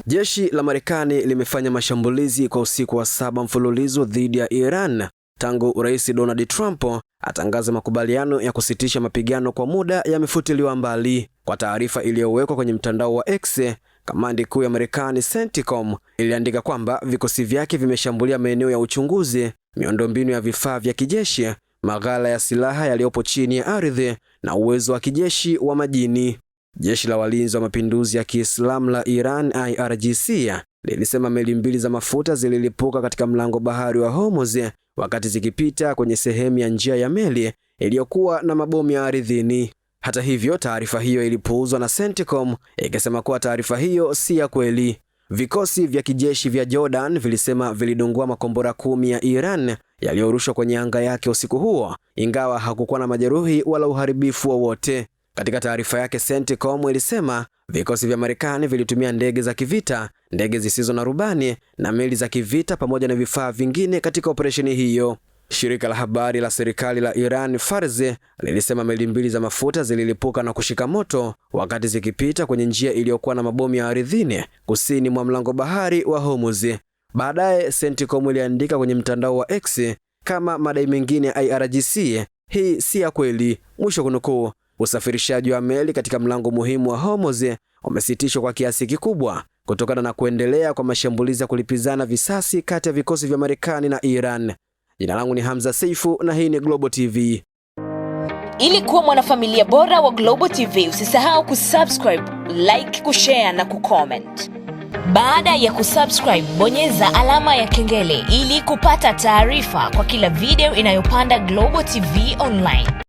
Jeshi la Marekani limefanya mashambulizi kwa usiku wa 7 mfululizo dhidi ya Iran tangu Rais Donald Trump atangaza makubaliano ya kusitisha mapigano kwa muda yamefutiliwa mbali. Kwa taarifa iliyowekwa kwenye mtandao wa X, kamandi kuu ya Marekani CENTCOM iliandika kwamba vikosi vyake vimeshambulia maeneo ya uchunguzi, miundombinu ya vifaa vya kijeshi, maghala ya silaha yaliyopo chini ya ardhi na uwezo wa kijeshi wa majini. Jeshi la Walinzi wa Mapinduzi ya Kiislamu la Iran IRGC lilisema meli mbili za mafuta zililipuka katika mlango bahari wa Hormuz wakati zikipita kwenye sehemu ya njia ya meli iliyokuwa na mabomu ya ardhini. Hata hivyo, taarifa hiyo ilipuuzwa na CENTCOM ikisema kuwa taarifa hiyo si ya kweli. Vikosi vya kijeshi vya Jordan vilisema vilidungua makombora 10 ya Iran yaliyorushwa kwenye anga yake usiku huo, ingawa hakukuwa na majeruhi wala uharibifu wowote. Katika taarifa yake, CENTCOM ilisema vikosi vya Marekani vilitumia ndege za kivita, ndege zisizo na rubani na meli za kivita pamoja na vifaa vingine katika operesheni hiyo. Shirika la habari la serikali la Iran Fars lilisema meli mbili za mafuta zililipuka na kushika moto wakati zikipita kwenye njia iliyokuwa na mabomu ya ardhini kusini mwa mlango bahari wa Hormuz. Baadaye CENTCOM iliandika kwenye mtandao wa X, kama madai mengine ya IRGC, hii si ya kweli, mwisho kunukuu. Usafirishaji wa meli katika mlango muhimu wa Hormuz umesitishwa kwa kiasi kikubwa kutokana na kuendelea kwa mashambulizi ya kulipizana visasi kati ya vikosi vya Marekani na Iran. Jina langu ni Hamza Seifu na hii ni Global TV. Ili kuwa mwanafamilia bora wa Global TV, usisahau kusubscribe, like, kushare na kucomment. Baada ya kusubscribe, bonyeza alama ya kengele ili kupata taarifa kwa kila video inayopanda Global TV Online.